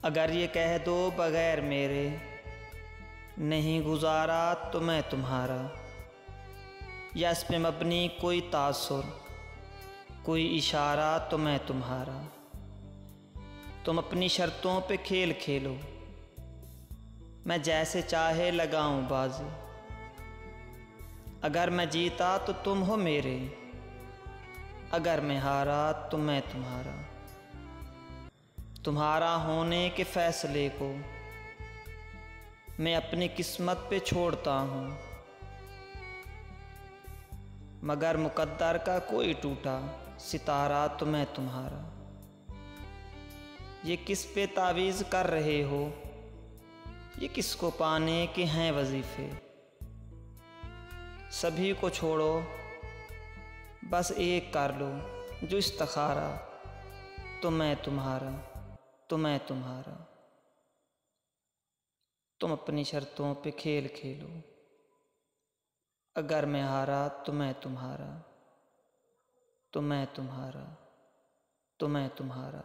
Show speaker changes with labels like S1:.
S1: अगर ये कह दो बगैर मेरे नहीं गुजारा तो मैं तुम्हारा, या इस पे मबनी कोई तासुर कोई इशारा तो मैं तुम्हारा। तुम अपनी शर्तों पे खेल खेलो, मैं जैसे चाहे लगाऊं बाजी। अगर मैं जीता तो तुम हो मेरे, अगर मैं हारा तो मैं तुम्हारा। तुम्हारा होने के फैसले को मैं अपनी किस्मत पे छोड़ता हूँ, मगर मुकद्दर का कोई टूटा सितारा तो मैं तुम्हारा। ये किस पे तावीज़ कर रहे हो, ये किसको पाने के हैं वजीफे। सभी को छोड़ो बस एक कर लो जो इस्तखारा, तो मैं तुम्हारा तो मैं तुम्हारा। तुम अपनी शर्तों पे खेल खेलो, अगर मैं हारा तो मैं तुम्हारा, तो मैं तुम्हारा तो मैं तुम्हारा।